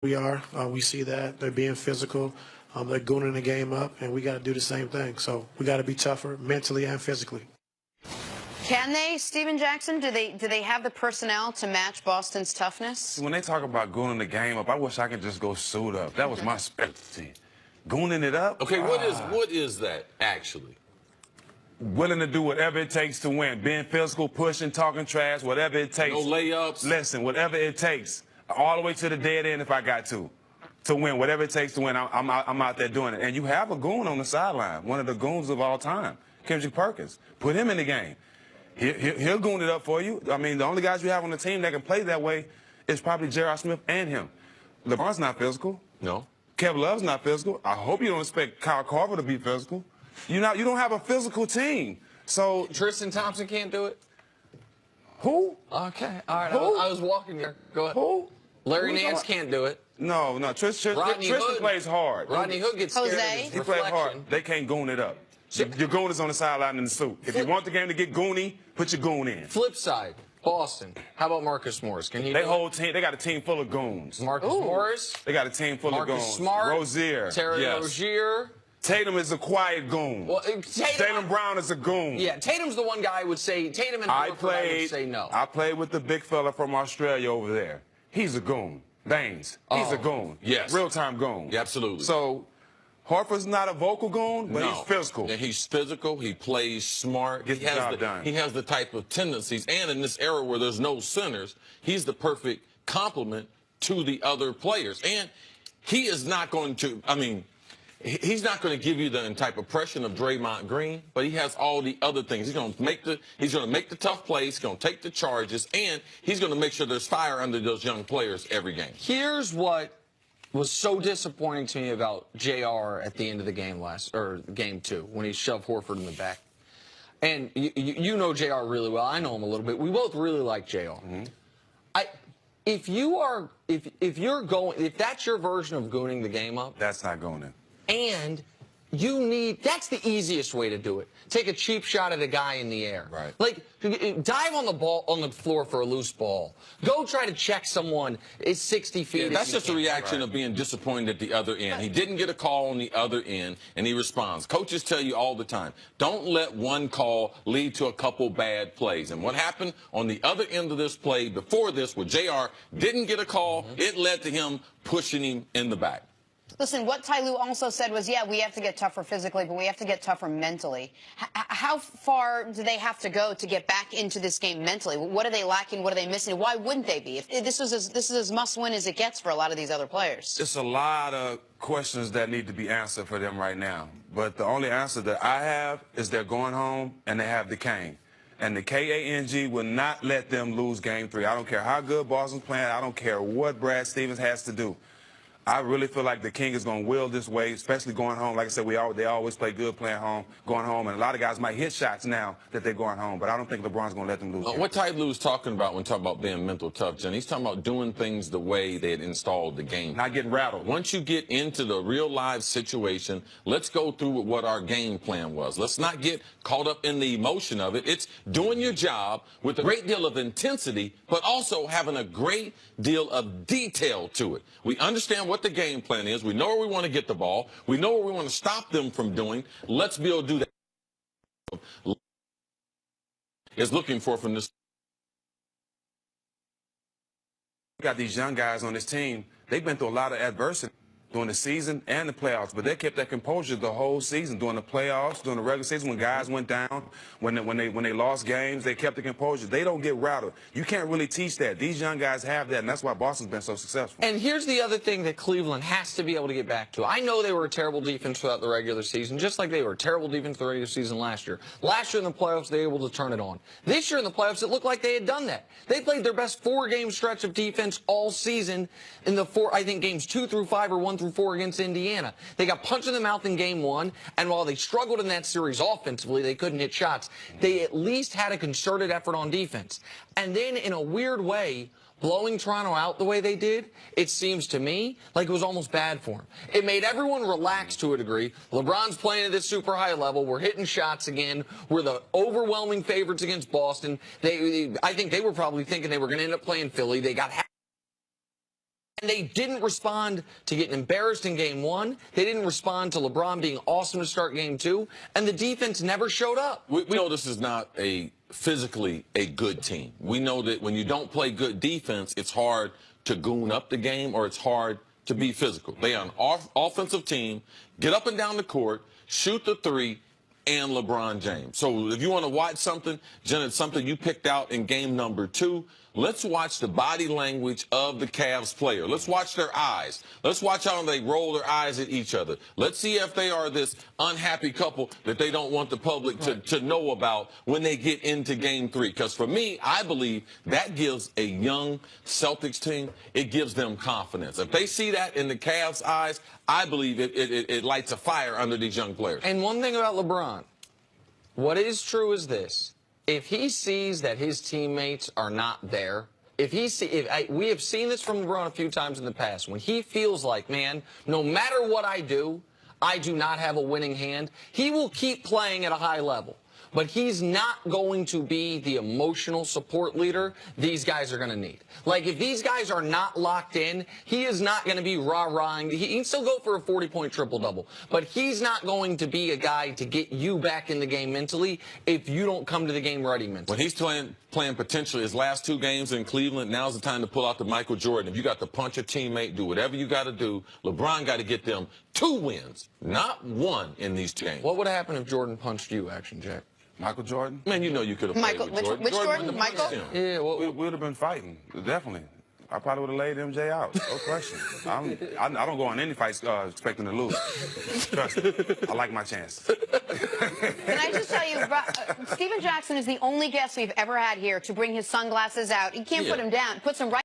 We are. We see that. They're being physical. They're gooning the game up, and we got to do the same thing. So we got to be tougher mentally and physically. Can they, Steven Jackson? Do they have the personnel to match toughness? When they talk about gooning the game up, I wish I could just go suit up. That was my specialty. Gooning it up? Okay, what is that, actually? Willing to do whatever it takes to win. Being physical, pushing, talking trash, whatever it takes. No layups? Listen, whatever it takes. All the way to the dead end if I got to win. Whatever it takes to win, I'm out there doing it. And you have a goon on the sideline, one of the goons of all time, Kendrick Perkins. Put him in the game. He'll goon it up for you. I mean, the only guys you have on the team that can play that way is probably J.R. Smith and him. LeBron's not physical. No. Kev Love's not physical. I hope you don't expect Kyle Korver to be physical. You don't have a physical team. So Tristan Thompson can't do it? Who? Okay, all right. Who? I was walking there. Go ahead. Who? Larry Nance can't do it. No. Tristan plays hard. Rodney Hood gets scared of his He plays hard. reflection. They can't goon it up. Your goon is on the sideline in the suit. If you want the game to get goony, put your goon in. Flip side, Boston. How about Marcus Morris? Can he? They got a team full of goons. Marcus Morris. They got a team full of goons. Marcus Smart. Rozier. Terry Yes. Rozier. Tatum is a quiet goon. Well, Tatum Brown is a goon. Yeah, Tatum's the one guy I would say. Tatum and Horford, I would say no. I played with the big fella from Australia over there. He's a goon. Baines. He's a goon. Yes. Real-time goon. Yeah, absolutely. So Horford's not a vocal goon, but he's physical. And he's physical. He plays smart. Gets the job done. He has the type of tendencies. And in this era where there's no centers, he's the perfect complement to the other players. And he is not going to, he's not going to give you the type of pressure of Draymond Green, but he has all the other things. He's going to make the tough plays. He's going to take the charges, and he's going to make sure there's fire under those young players every game. Here's what was so disappointing to me about JR at the end of the game game 2 when he shoved Horford in the back. And you know JR really well. I know him a little bit. We both really like JR. Mm-hmm. If that's your version of gooning the game up, that's not gooning. And that's the easiest way to do it. Take a cheap shot at a guy in the air. Right. Like, dive on the floor for a loose ball. Go try to check someone 60 feet. Yeah, that's just a reaction of being disappointed at the other end. He didn't get a call on the other end, and he responds. Coaches tell you all the time, don't let one call lead to a couple bad plays. And what happened on the other end of this play before this, where JR didn't get a call, it led to him pushing him in the back. Listen, what Ty Lue also said was, yeah, we have to get tougher physically, but we have to get tougher mentally. How far do they have to go to get back into this game mentally? What are they lacking? What are they missing? Why wouldn't they be? If this is as must-win as it gets for a lot of these other players. It's a lot of questions that need to be answered for them right now. But the only answer that I have is they're going home and they have the Kane. And the K-A-N-G will not let them lose Game 3. I don't care how good Boston's playing. I don't care what Brad Stevens has to do. I really feel like the King is going to will this way, especially going home. Like I said, they always play good playing home, going home. And a lot of guys might hit shots now that they're going home. But I don't think LeBron's going to let them lose. What Ty Lue is talking about when talking about being mental tough, Jen, he's talking about doing things the way they had installed the game. Not getting rattled. Once you get into the real live situation, let's go through what our game plan was. Let's not get caught up in the emotion of it. It's doing your job with a great deal of intensity, but also having a great deal of detail to it. We understand what the game plan is. We know where we want to get the ball. We know what we want to stop them from doing. Let's be able to do that. Is looking for from this. We got these young guys on this team. They've been through a lot of adversity during the season and the playoffs, but they kept their composure the whole season, during the playoffs, during the regular season, when guys went down, when they lost games, they kept the composure. They don't get rattled. You can't really teach that. These young guys have that, and that's why Boston's been so successful. And here's the other thing that Cleveland has to be able to get back to. I know they were a terrible defense throughout the regular season, just like they were a terrible defense the regular season last year. Last year in the playoffs, they were able to turn it on. This year in the playoffs, it looked like they had done that. They played their best 4-game stretch of defense all season in the games 2 through 5 or 1 through 4 against Indiana. They got punched in the mouth in game 1, and while they struggled in that series offensively, they couldn't hit shots. They at least had a concerted effort on defense. And then, in a weird way, blowing Toronto out the way they did, it seems to me like it was almost bad for them. It made everyone relax to a degree. LeBron's playing at this super high level. We're hitting shots again. We're the overwhelming favorites against Boston. I think they were probably thinking they were going to end up playing Philly. They got And they didn't respond to getting embarrassed in game 1. They didn't respond to LeBron being awesome to start game 2. And the defense never showed up. We know this is not physically a good team. We know that when you don't play good defense, it's hard to goon up the game or it's hard to be physical. They are an offensive team, get up and down the court, shoot the three, and LeBron James. So if you want to watch something, Jen, it's something you picked out in game number 2. Let's watch the body language of the Cavs player. Let's watch their eyes. Let's watch how they roll their eyes at each other. Let's see if they are this unhappy couple that they don't want the public to know about when they get into game 3. Because for me, I believe that gives a young Celtics team, it gives them confidence. If they see that in the Cavs' eyes, I believe it lights a fire under these young players. And one thing about LeBron, what is true is this. If he sees that his teammates are not there, we have seen this from LeBron a few times in the past. When he feels like, man, no matter what I do not have a winning hand, he will keep playing at a high level. But he's not going to be the emotional support leader these guys are going to need. Like, if these guys are not locked in, he is not going to be rah-rahing. He can still go for a 40-point triple-double. But he's not going to be a guy to get you back in the game mentally if you don't come to the game ready mentally. When he's playing potentially his last 2 games in Cleveland, now's the time to pull out the Michael Jordan. If you got to punch a teammate, do whatever you got to do. LeBron got to get them 2 wins, not 1 in these 2 games. What would happen if Jordan punched you, Action Jack? Michael Jordan? Man, you know you could have played with Jordan. Which Jordan? wouldn't have Michael? punched him. Yeah, well, We would have been fighting, definitely. I probably would have laid MJ out. No question. I don't go on any fights expecting to lose. Trust me. I like my chances. Can I just tell you, Steven Jackson is the only guest we've ever had here to bring his sunglasses out. You can't put him down. Puts them right